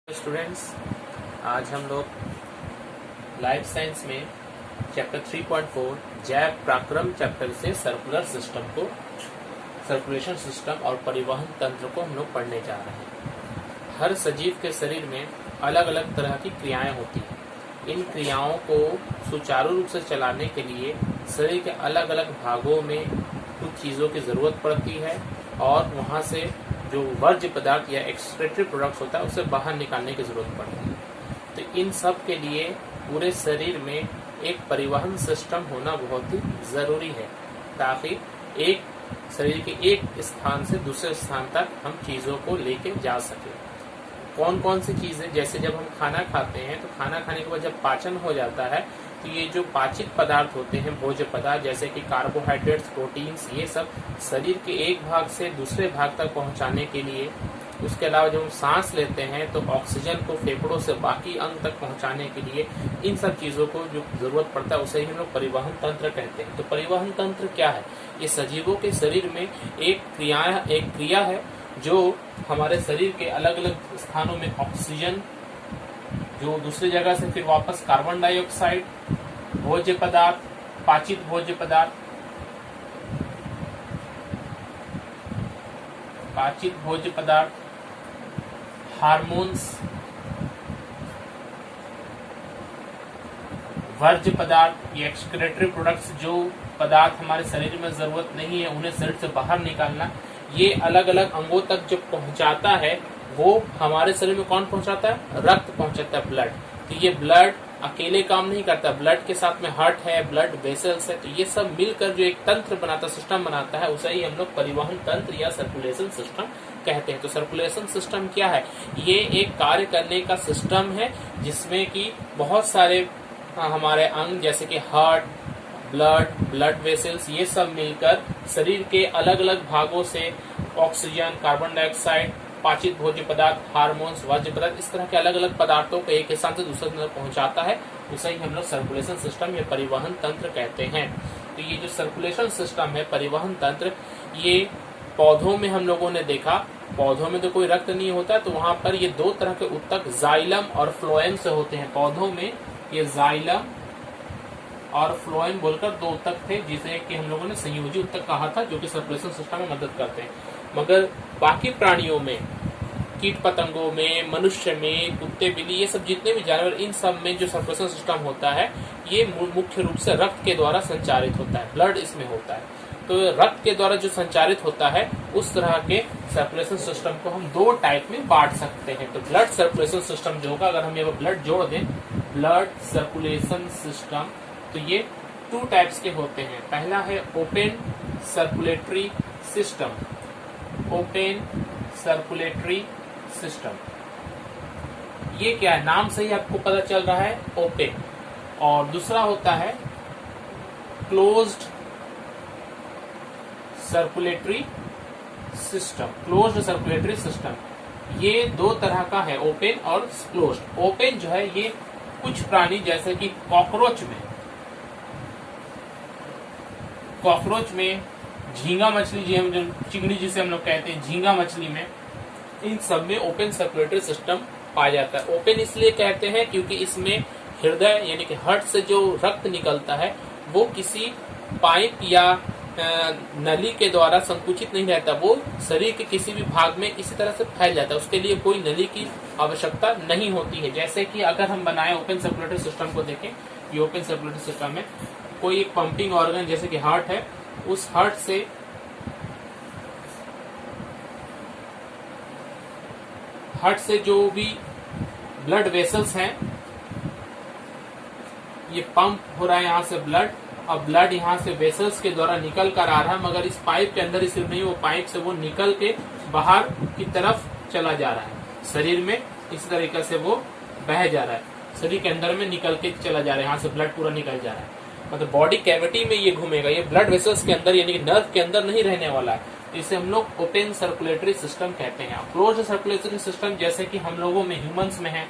Students, आज हम लोग लाइफ साइंस में चैप्टर 3.4 जैव प्राक्रम चैप्टर से सर्कुलेशन सिस्टम और परिवहन तंत्र को हम लोग पढ़ने जा रहे हैं। हर सजीव के शरीर में अलग अलग तरह की क्रियाएं होती हैं। इन क्रियाओं को सुचारू रूप से चलाने के लिए शरीर के अलग अलग भागों में कुछ चीज़ों की ज़रूरत पड़ती है और वहाँ से जो वर्ज्य पदार्थ या एक्सक्रीटरी प्रोडक्ट्स होता है उसे बाहर निकालने की जरूरत पड़ती है। तो इन सब के लिए पूरे शरीर में एक परिवहन सिस्टम होना बहुत ही ज़रूरी है, ताकि एक शरीर के एक स्थान से दूसरे स्थान तक हम चीज़ों को लेके जा सके। कौन कौन सी चीज़ें, जैसे जब हम खाना खाते हैं तो खाना खाने के बाद जब पाचन हो जाता है तो ये जो पाचित पदार्थ होते हैं, भोज्य पदार्थ जैसे कि कार्बोहाइड्रेट्स, प्रोटीन्स, ये सब शरीर के एक भाग से दूसरे भाग तक पहुंचाने के लिए, उसके अलावा जब हम सांस लेते हैं तो ऑक्सीजन को फेफड़ों से बाकी अंग तक पहुंचाने के लिए इन सब चीज़ों को जो जरूरत पड़ता है उसे ही हम लोग परिवहन तंत्र कहते हैं। तो परिवहन तंत्र क्या है? ये सजीवों के शरीर में एक क्रिया है जो हमारे शरीर के अलग अलग स्थानों में ऑक्सीजन, जो दूसरी जगह से फिर वापस कार्बन डाइऑक्साइड, भोज्य पदार्थ, पाचित भोज्य पदार्थ, हार्मोन्स, वर्ज्य पदार्थ, ये एक्सक्रीटरी प्रोडक्ट्स, जो पदार्थ हमारे शरीर में जरूरत नहीं है उन्हें शरीर से बाहर निकालना, ये अलग अलग अंगों तक जब पहुंचाता है वो हमारे शरीर में कौन पहुंचाता है? रक्त पहुंचाता है, ब्लड। तो ये ब्लड अकेले काम नहीं करता, ब्लड के साथ में हार्ट है, ब्लड वेसल्स है, तो ये सब मिलकर जो एक तंत्र बनाता, सिस्टम बनाता है, उसे ही हम लोग परिवहन तंत्र या सर्कुलेशन सिस्टम कहते हैं। तो सर्कुलेशन सिस्टम क्या है? ये एक कार्य करने का सिस्टम है जिसमें कि बहुत सारे हमारे अंग जैसे कि हार्ट, ब्लड वेसल्स, ये सब मिलकर शरीर के अलग अलग भागों से ऑक्सीजन, कार्बन डाइऑक्साइड, पाचित भोज्य पदार्थ, हार्मोन्स, वर्ज्य पदार्थ, इस तरह के अलग अलग पदार्थों को एक स्थान से दूसरे स्थान पहुंचाता है, उसे ही हम लोग सर्कुलेशन सिस्टम या परिवहन तंत्र कहते हैं। तो ये जो सर्कुलेशन सिस्टम है, परिवहन तंत्र, ये पौधों में हम लोगों ने देखा, पौधों में तो कोई रक्त नहीं होता, तो वहां पर ये दो तरह के उत्तक जाइलम और फ्लोएम से होते हैं। पौधों में ये जाइलम और फ्लोएम बोलकर दो उत्तक थे, जिसे कि हम लोगों ने संयोजी उत्तक कहा था, जो कि सर्कुलेशन सिस्टम में मदद करते हैं। मगर बाकी प्राणियों में, कीट पतंगों में, मनुष्य में, कुत्ते, बिल्ली, ये सब जितने भी जानवर, इन सब में जो सर्कुलेशन सिस्टम होता है ये मुख्य रूप से रक्त के द्वारा संचालित होता है, ब्लड इसमें होता है। तो रक्त के द्वारा जो संचालित होता है उस तरह के सर्कुलेशन सिस्टम को हम दो टाइप में बांट सकते हैं। तो ब्लड सर्कुलेशन सिस्टम जो होगा, अगर हम ये ब्लड जोड़ दें, ब्लड सर्कुलेशन सिस्टम, तो ये टू टाइप्स के होते हैं। पहला है open circulatory system, open circulatory system. ये क्या है? नाम से ही आपको पता चल रहा है, ओपन। और दूसरा होता है closed circulatory system, closed circulatory system. ये दो तरह का है, ओपन और क्लोज्ड। ओपन जो है ये कुछ प्राणी जैसे कि कॉकरोच में, झींगा मछली, जी हम जो चिंगड़ी जिसे हम लोग कहते हैं, झींगा मछली में, इन सब में ओपन सर्कुलेटरी सिस्टम पाया जाता है। ओपन इसलिए कहते हैं क्योंकि इसमें हृदय यानी कि हार्ट से जो रक्त निकलता है वो किसी पाइप या नली के द्वारा संकुचित नहीं रहता, वो शरीर के किसी भी भाग में इसी तरह से फैल जाता है। उसके लिए कोई नली की आवश्यकता नहीं होती है। जैसे कि अगर हम बनाए ओपन सर्कुलेटरी सिस्टम को देखें, ये ओपन सर्कुलेटरी सिस्टम में कोई एक पंपिंग ऑर्गन जैसे कि हार्ट है, उस हार्ट से जो भी ब्लड वेसल्स हैं, ये पंप हो रहा है यहाँ से ब्लड, और ब्लड यहाँ से वेसल्स के द्वारा निकल कर आ रहा है, मगर इस पाइप के अंदर ही सिर्फ नहीं, वो पाइप से वो निकल के बाहर की तरफ चला जा रहा है। शरीर में इस तरीके से वो बह जा रहा है, शरीर के अंदर में निकल के चला जा रहा है, यहाँ से ब्लड पूरा निकल जा रहा है। मतलब बॉडी कैविटी में ये घूमेगा, ये ब्लड वेसल्स के अंदर यानी कि नर्व के अंदर नहीं रहने वाला है। इसे हम लोग ओपन सर्कुलेटरी सिस्टम कहते हैं। क्लोज्ड सर्कुलेटरी सिस्टम जैसे कि हम लोगों में, ह्यूमंस में है,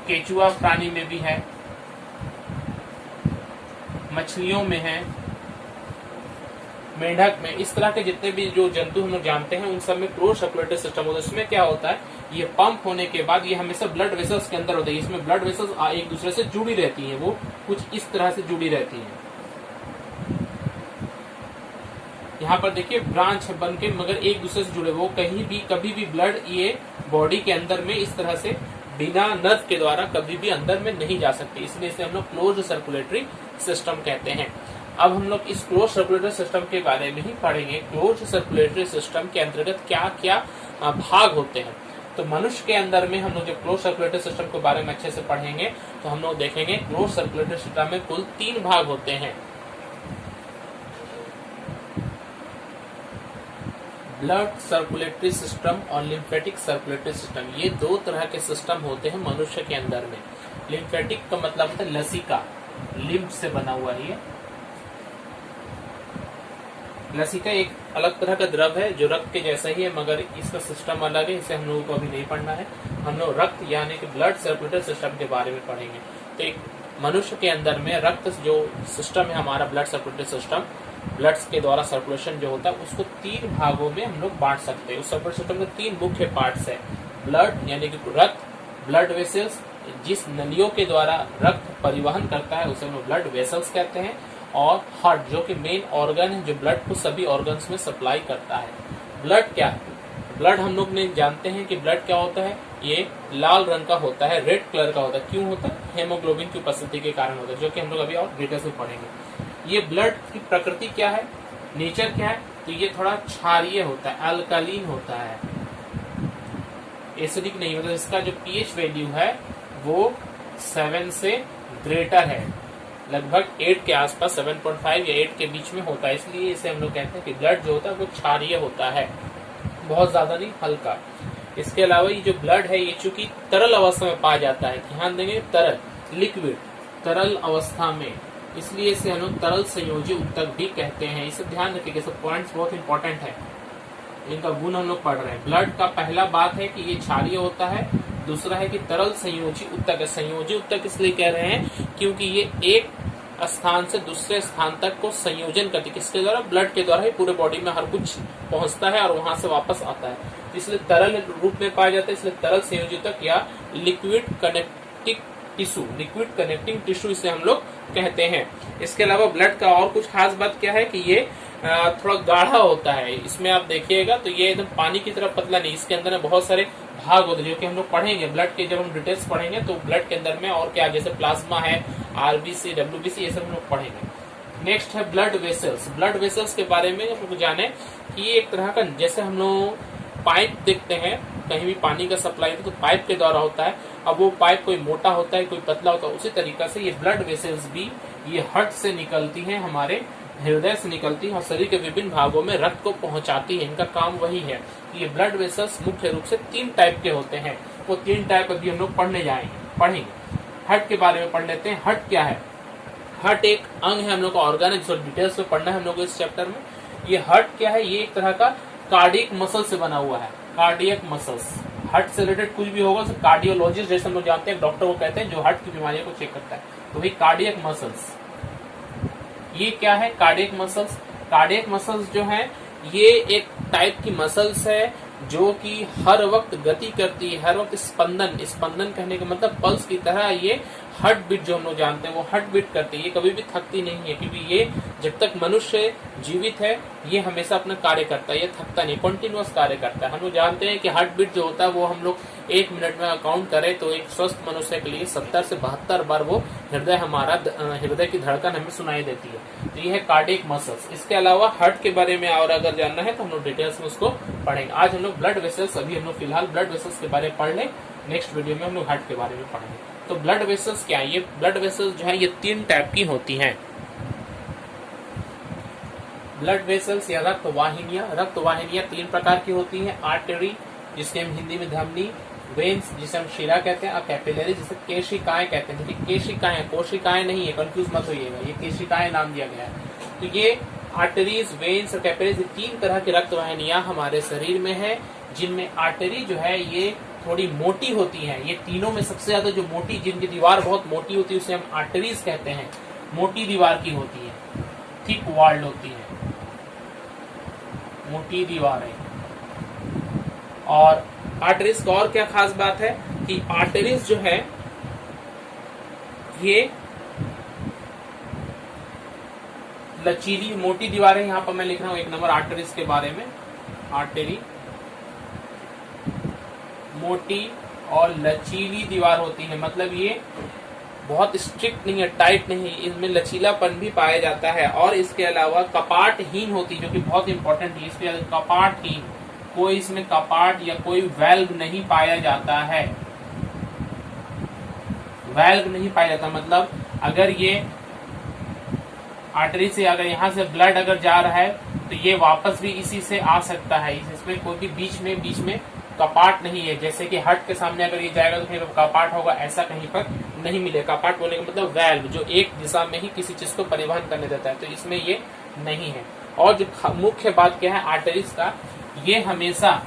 केचुआ प्राणी में भी है, मछलियों में है, मेंढक में, इस तरह के जितने भी जो जंतु हम लोग जानते हैं उन सब में क्लोज सर्कुलेटरी सिस्टम होता है। इसमें क्या होता है, ये पंप होने के बाद ये हमेशा ब्लड वेसल्स के अंदर होते हैं। इसमें ब्लड वेसल्स एक दूसरे से जुड़ी रहती हैं, वो कुछ इस तरह से जुड़ी रहती हैं। यहाँ पर देखिए ब्रांच बन के मगर एक दूसरे से जुड़े, वो कहीं भी कभी भी ब्लड ये बॉडी के अंदर में इस तरह से बिना नर्व के द्वारा कभी भी अंदर में नहीं जा सकती, इसलिए इसे हम लोग क्लोज सर्कुलेटरी सिस्टम कहते हैं। अब हम लोग इस क्लोज सर्कुलेटरी सिस्टम के बारे में ही पढ़ेंगे। क्लोज सर्कुलेटरी सिस्टम के अंतर्गत क्या क्या भाग होते हैं। तो मनुष्य के अंदर में हम लोग जब क्लोज सर्कुलेटरी सिस्टम के बारे में अच्छे से पढ़ेंगे तो हम लोग देखेंगे क्लोज सर्कुलेटरी सिस्टम में कुल 3 भाग होते हैं। ब्लड सर्कुलेटरी सिस्टम और लिम्फेटिक सर्कुलेटरी सिस्टम, ये 2 तरह के सिस्टम होते हैं मनुष्य के अंदर में। लिम्फेटिक का मतलब होता है लसिका, लिम्फ से बना हुआ है। लसिका एक अलग तरह का द्रव है जो रक्त के जैसा ही है मगर इसका सिस्टम अलग है, इसे हम लोगों को अभी नहीं पढ़ना है। हम लोग रक्त यानी कि ब्लड सर्कुलेटरी सिस्टम के बारे में पढ़ेंगे। तो एक मनुष्य के अंदर में रक्त जो सिस्टम है हमारा ब्लड सर्कुलेटरी सिस्टम, ब्लड के द्वारा सर्कुलेशन जो होता है उसको 3 भागों में हम लोग बांट सकते हैं। उस सर्कुलेटरी सिस्टम के 3 मुख्य पार्ट्स है। ब्लड यानी कि रक्त, ब्लड वेसल्स जिस नलियों के द्वारा रक्त परिवहन करता है उसे हम लोग ब्लड वेसल्स कहते हैं, और हार्ट जो कि मेन ऑर्गन है जो ब्लड को सभी ऑर्गन्स में सप्लाई करता है। ब्लड क्या है? ब्लड हम लोग ने जानते हैं कि ब्लड क्या होता है, ये लाल रंग का होता है, रेड कलर का होता है। क्यों होता है? हेमोग्लोबिन की उपस्थिति के कारण होता है, जो कि हम लोग अभी और डिटेल्स में पढ़ेंगे। ये ब्लड की प्रकृति क्या है, नेचर क्या है, तो ये थोड़ा क्षारीय होता है, अल्कलीन होता है, एसिडिक नहीं होता। इसका जो पीएच वैल्यू है वो 7 से ग्रेटर है, लगभग 8 के आसपास, 7.5 या 8 के बीच में होता है। इसलिए इसे हम लोग कहते हैं कि ब्लड जो होता है वो क्षारीय होता है, बहुत ज्यादा नहीं, हल्का। इसके अलावा ये जो ब्लड है ये चूंकि तरल अवस्था में पाया जाता है, ध्यान देंगे तरल, लिक्विड, तरल अवस्था में, इसलिए इसे हम लोग तरल संयोजी उत्तक भी कहते हैं। इसे ध्यान रखिएगा, सब पॉइंट्स बहुत इंपॉर्टेंट है, इनका गुण हम लोग पढ़ रहे हैं। ब्लड का पहला बात है कि ये क्षारीय होता है, दूसरा है कि तरल संयोजी उत्तक है। संयोजी उत्तक इसलिए कह रहे हैं क्योंकि ये एक स्थान से दूसरे स्थान तक को संयोजन करती है, किसके द्वारा? ब्लड के द्वारा ही पूरे बॉडी में हर कुछ पहुंचता है और वहां से वापस आता है, इसलिए तरल रूप में पाया जाता है, इसलिए तरल संयोजी उत्तक या liquid connecting tissue, liquid connecting tissue इसे हम लोग कहते हैं। इसके अलावा ब्लड का और कुछ खास बात क्या है कि ये थोड़ा गाढ़ा होता है। इसमें आप देखिएगा तो ये एकदम पानी की तरह पतला नहीं, इसके अंदर बहुत सारे भाग होते हैं जो कि हम लोग पढ़ेंगे ब्लड के, जब हम डिटेल्स पढ़ेंगे तो ब्लड के अंदर में और क्या, जैसे प्लाज्मा है, आरबीसी, डब्ल्यूबीसी, ये सब हम लोग पढ़ेंगे। नेक्स्ट है ब्लड वेसल्स। ब्लड वेसल्स के बारे में हम लोग जाने कि ये एक तरह का, जैसे हम लोग पाइप देखते हैं कहीं भी पानी का सप्लाई तो पाइप के द्वारा होता है। अब वो पाइप कोई मोटा होता है, कोई पतला होता है, उसी तरीका से ये ब्लड वेसल्स भी ये हार्ट से निकलती हैं, हमारे हृदय से निकलती है और शरीर के विभिन्न भागों में रक्त को पहुंचाती है। इनका काम वही है। ये ब्लड वेसल्स मुख्य रूप से 3 टाइप के होते हैं। वो 3 टाइप अभी हम लोग पढ़ेंगे। हार्ट के बारे में पढ़ लेते हैं। हार्ट क्या है? हार्ट एक अंग है, हम लोग का ऑर्गन है, जिसको डिटेल्स में पढ़ना है हम लोग इस चैप्टर में। ये हार्ट क्या है? ये एक तरह का कार्डियक मसल से बना हुआ है, कार्डियक मसल्स। हार्ट से रिलेटेड कुछ भी होगा तो कार्डियोलॉजिस्ट जैसे हम लोग जानते हैं, डॉक्टर को कहते हैं जो हार्ट की बीमारियों को चेक करता है, तो वही कार्डियक मसल्स। ये क्या है? Cardiac muscles. कार्डियक मसल्स जो है ये एक टाइप की मसल्स है जो कि हर वक्त गति करती है, हर वक्त स्पंदन कहने का मतलब पल्स की तरह ये हार्ट बीट जो हम लोग जानते हैं वो हार्ट बीट करती है। ये कभी भी थकती नहीं है, क्योंकि ये जब तक मनुष्य जीवित है ये हमेशा अपना कार्य करता है, ये थकता नहीं, कंटिन्यूअस कार्य करता है। हम लोग जानते हैं कि हार्ट बीट जो होता है वो हम लोग 1 मिनट में काउंट करें तो एक स्वस्थ मनुष्य के लिए 70 से 72 बार वो हृदय की धड़कन हमें सुनाई देती है। तो ये है कार्डियक मसल्स। इसके अलावा हार्ट के बारे में और अगर जानना है तो हम लोग डिटेल्स में उसको पढ़ेंगे। आज हम लोग ब्लड वेसल्स, अभी हम लोग फिलहाल ब्लड वेसल्स के बारे में पढ़ लें, नेक्स्ट वीडियो में हम लोग हार्ट के बारे में पढ़ेंगे। तो ब्लड वेसल्स क्या है? ये ब्लड वेसल्स जो है ये 3 टाइप की होती हैं। ब्लड वेसल्स या रक्त वाहिनियां 3 प्रकार की होती हैं। आर्टरी जिसके हम हिंदी में धमनी, वेन्स जिसे हम शिरा कहते हैं, और कैपिलरी जिसे केशिकाएं कहते हैं। देखिए केशिकाएं, कोशिकाएं नहीं है, कंफ्यूज मत होइएगा, ये केशिकाएं नाम दिया गया है। तो ये आर्टरीज, वेन्स और कैपिलरीज 3 तरह की रक्त वाहिनियां हमारे शरीर में है, जिनमें आर्टरी जो है ये थोड़ी मोटी होती है। ये तीनों में सबसे ज्यादा जो मोटी, जिनकी दीवार बहुत मोटी होती है उसे हम आर्टरीज कहते हैं, मोटी दीवार की होती है, थिक वॉल्ड होती है। मोटी दीवारें। और आर्टरीज का और क्या खास बात है कि आर्टरीज जो है ये लचीली मोटी दीवारें, यहां पर मैं लिख रहा हूं 1 नंबर आर्टरीज के बारे में। आर्टरी मोटी और लचीली दीवार होती है, मतलब ये बहुत स्ट्रिक्ट नहीं है, टाइट नहीं है, इसमें लचीलापन भी पाया जाता है। और इसके अलावा कपाटहीन होती है, जो कि बहुत इंपॉर्टेंट है। इसके कपाटहीन, कोई इसमें कपाट या कोई वेल्व नहीं पाया जाता है। वेल्व नहीं पाया जाता मतलब अगर ये आर्टरी से अगर यहाँ से ब्लड अगर जा रहा है तो ये वापस भी इसी से आ सकता है। इसमें कोई भी बीच में कपाट नहीं है। जैसे कि हट के सामने अगर ये जाएगा तो फिर कपाट होगा, ऐसा कहीं पर नहीं मिलेगा। कपाट बोलने का मतलब वेल्व, जो एक दिशा में ही किसी चीज को परिवहन करने देता है, तो इसमें ये नहीं है। और जो मुख्य बात क्या है आर्टरीज का, ये हमेशा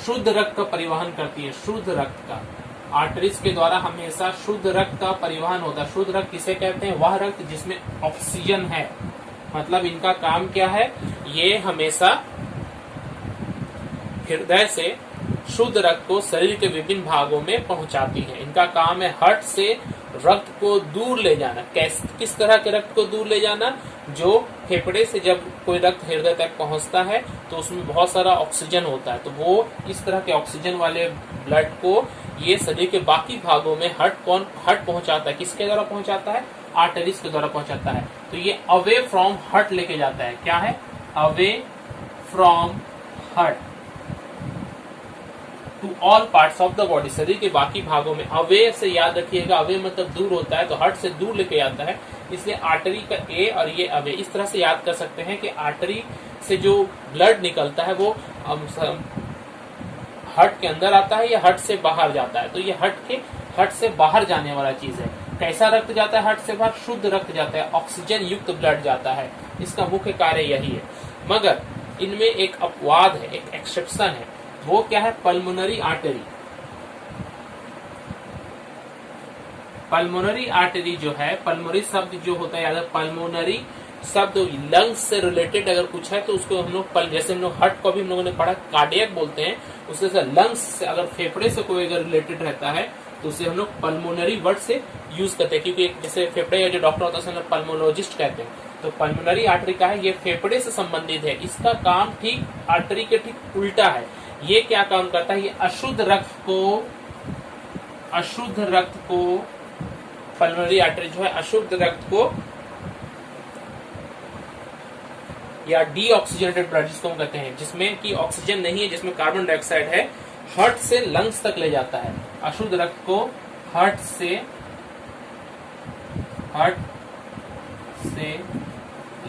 शुद्ध रक्त का परिवहन करती है। शुद्ध रक्त का, आर्टरीज के द्वारा हमेशा शुद्ध रक्त का परिवहन होता है। शुद्ध रक्त किसे कहते हैं? वह रक्त जिसमें ऑक्सीजन है। मतलब इनका काम क्या है, ये हमेशा हृदय से शुद्ध रक्त को शरीर के विभिन्न भागों में पहुंचाती है। इनका काम है हार्ट से रक्त को दूर ले जाना। किस तरह के रक्त को दूर ले जाना? जो फेफड़े से जब कोई रक्त हृदय तक पहुंचता है तो उसमें बहुत सारा ऑक्सीजन होता है, तो वो इस तरह के ऑक्सीजन वाले ब्लड को ये शरीर के बाकी भागों में हार्ट पहुंचाता है। किसके द्वारा पहुंचाता है? आर्टरीज के द्वारा पहुंचाता है। तो ये अवे फ्रॉम हार्ट लेके जाता है। क्या है? Away from heart to all parts of the body, शरीर के बाकी भागों में। अवे से याद रखिएगा, अवे मतलब दूर होता है, तो हार्ट से दूर लेके आता है, इसलिए आर्टरी का ए और ये अवे। इस तरह से याद कर सकते हैं कि आर्टरी से जो ब्लड निकलता है वो हार्ट के अंदर आता है या हार्ट से बाहर जाता है। तो ये हार्ट से बाहर जाने वाला चीज है। कैसा रक्त जाता है हार्ट से बाहर? शुद्ध रक्त जाता है, ऑक्सीजन युक्त ब्लड जाता है। इसका मुख्य कार्य यही है। मगर इनमें एक अपवाद है, एक एक्सेप्शन है। वो क्या है? Pulmonary artery. पल्मोनरी आर्टरी जो है, पल्मोनरी शब्द जो होता है, याद पल्मोनरी शब्द लंग्स से रिलेटेड अगर कुछ है तो उसको हम लोग जैसे हम लोग हार्ट को भी हम लोगों ने पढ़ा कार्डियक बोलते हैं, उससे लंग्स से अगर फेफड़े से कोई अगर रिलेटेड रहता है तो उसे हम लोग पल्मोनरी वर्ड से यूज करते हैं। क्योंकि जैसे फेफड़े का जो डॉक्टर होता है उसे पल्मोलॉजिस्ट कहते हैं। तो पल्मोनरी आर्टरी का है, ये फेफड़े से संबंधित है। इसका काम ठीक आर्टरी के ठीक उल्टा है। ये क्या काम करता है? ये अशुद्ध रक्त को पल्मोनरी आर्टरी जो है अशुद्ध रक्त को या डीऑक्सीजनेटेड ब्लड जिसको हम कहते हैं, जिसमें कि ऑक्सीजन नहीं है, जिसमें कार्बन डाइऑक्साइड है, हार्ट से लंग्स तक ले जाता है। अशुद्ध रक्त को हार्ट से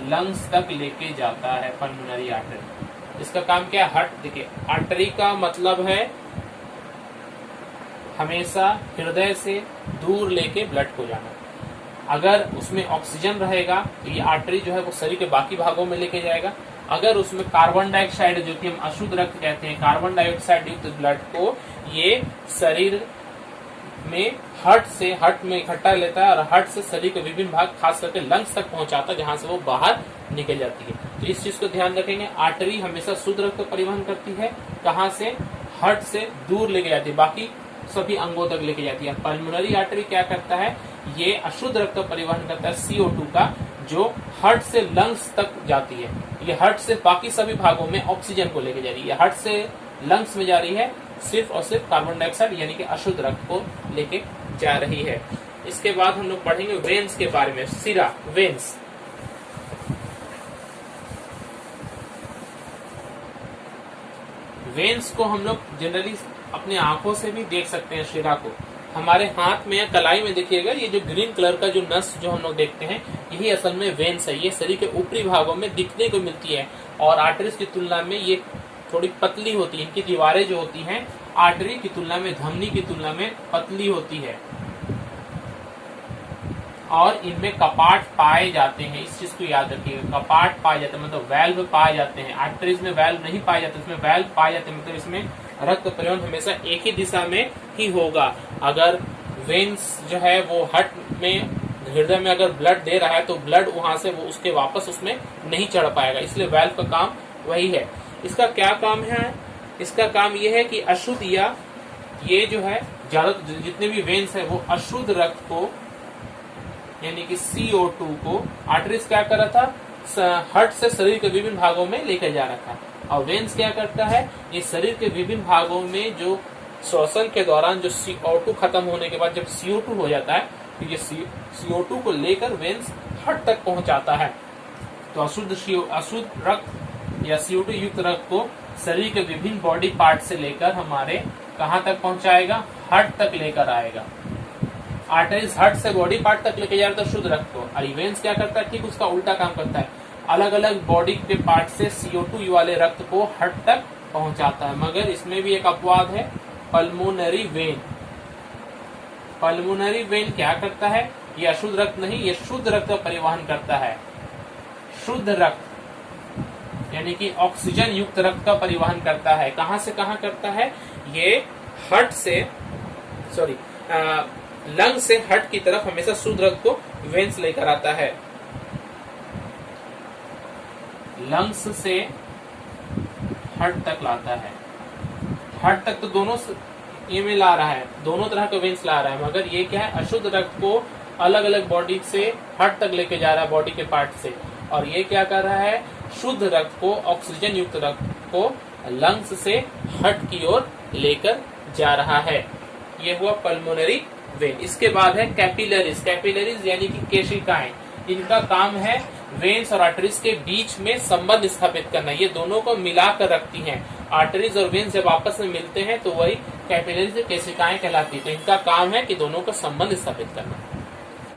लंग्स तक लेके जाता है पल्मोनरी आर्टरी। इसका काम क्या है? हार्ट, देखिए आर्टरी का मतलब है हमेशा हृदय से दूर लेके ब्लड को जाना। अगर उसमें ऑक्सीजन रहेगा तो ये आर्टरी जो है वो शरीर के बाकी भागों में लेके जाएगा। अगर उसमें कार्बन डाइऑक्साइड, जो कि हम अशुद्ध रक्त कहते हैं, कार्बन डाइऑक्साइड युक्त ब्लड को ये शरीर में हार्ट में इकट्ठा लेता है और हार्ट से शरीर के विभिन्न भाग खास करके लंग्स तक पहुंचाता है, जहां से वो बाहर निकल जाती है। तो इस चीज को ध्यान रखेंगे। आर्टरी हमेशा शुद्ध रक्त परिवहन करती है, कहां से? हार्ट से दूर लेके जाती है, बाकी सभी अंगों तक लेके जाती है। पल्मोनरी आर्टरी क्या करता है? ये अशुद्ध रक्त परिवहन करता है CO2 का, जो हार्ट से लंग्स तक जाती है। ये हार्ट से बाकी सभी भागों में ऑक्सीजन को लेके जा रही है। हार्ट से लंग्स में जा रही है सिर्फ और सिर्फ कार्बन डाइऑक्साइड यानी कि अशुद्ध रक्त को लेके जा रही है। इसके बाद हम लोग पढ़ेंगे वेन्स के बारे में। सिरा, वेन्स। वेन्स को हम लोग जनरली अपने आंखों से भी देख सकते हैं। शिरा को हमारे हाथ में या कलाई में देखिएगा, ये जो ग्रीन कलर का जो नस जो हम लोग देखते हैं, यही असल में वेन्स है। ये शरीर के ऊपरी भागों में दिखने को मिलती है और आर्टरीज की तुलना में ये थोड़ी पतली होती है। इनकी दीवारें जो होती हैं आर्टरी की तुलना में, धमनी की तुलना में पतली होती है और इनमें कपाट पाए जाते हैं। इस चीज को याद रखिएगा, कपाट पाए जाते हैं मतलब वेल्व पाए जाते हैं। आर्टरीज में वेल्व नहीं पाए जाते, इसमें वेल्व पाए जाते हैं, मतलब इसमें रक्त परिवहन हमेशा एक ही दिशा में ही होगा। अगर वेन्स जो है वो हार्ट में, हृदय में अगर ब्लड दे रहा है तो ब्लड वहां से वो उसके वापस उसमें नहीं चढ़ पाएगा, इसलिए वेल्व का काम वही है। इसका क्या काम है? इसका काम यह है कि अशुद्ध या ये जो है ज्यादा जितने भी वेन्स है वो अशुद्ध रक्त को यानी कि CO2 को आर्टरीज क्या कर रहा था? हार्ट से शरीर के विभिन्न भागों में लेकर जा रहा था। और वेन्स क्या करता है? ये शरीर के विभिन्न भागों में जो श्वसन के दौरान जो CO2 खत्म होने के बाद जब CO2 हो जाता है तो ये CO2 को लेकर वेन्स हार्ट तक पहुंचाता है। तो अशुद्ध रक्त या CO2 युक्त रक्त को शरीर के विभिन्न बॉडी पार्ट से लेकर हमारे कहां तक पहुंचाएगा? हार्ट तक लेकर आएगा। आर्टरीज हार्ट से बॉडी पार्ट तक लेके जा रहा था शुद्ध रक्त को, और वेन्स क्या करता है? ठीक उसका उल्टा काम करता है, अलग अलग बॉडी के पार्ट से CO2 वाले रक्त को हार्ट तक पहुंचाता है। मगर इसमें भी एक अपवाद है, पल्मोनरी वेन। पल्मोनरी वेन क्या करता है? ये अशुद्ध रक्त नहीं, ये शुद्ध रक्त का परिवहन करता है। शुद्ध रक्त यानी कि ऑक्सीजन युक्त रक्त का परिवहन करता है। कहां से कहां करता है? ये हार्ट से लंग से हार्ट की तरफ हमेशा शुद्ध रक्त को वेन्स लेकर आता है। लंग्स से हार्ट तक लाता है। हार्ट तक तो दोनों ये में ला रहा है, दोनों तरह का वेन्स ला रहा है, मगर ये क्या है? अशुद्ध रक्त को अलग अलग बॉडी से हार्ट तक लेके जा रहा है, बॉडी के पार्ट से। और ये क्या कर रहा है? शुद्ध रक्त को, ऑक्सीजन युक्त रक्त को लंग्स से हार्ट की ओर लेकर जा रहा है। ये हुआ पल्मोनरी वेन। इसके बाद है कैपिलरीज। कैपिलरीज यानी कि केशिकाएं। इनका काम है वेन्स और आर्टरीज के बीच में संबंध स्थापित करना। ये दोनों को मिलाकर रखती हैं। आर्टरीज और वेन्स जब आपस में मिलते हैं तो वही कैपिलरीज केशिकाएं कहलाती है। तो इनका काम है कि दोनों का संबंध स्थापित करना।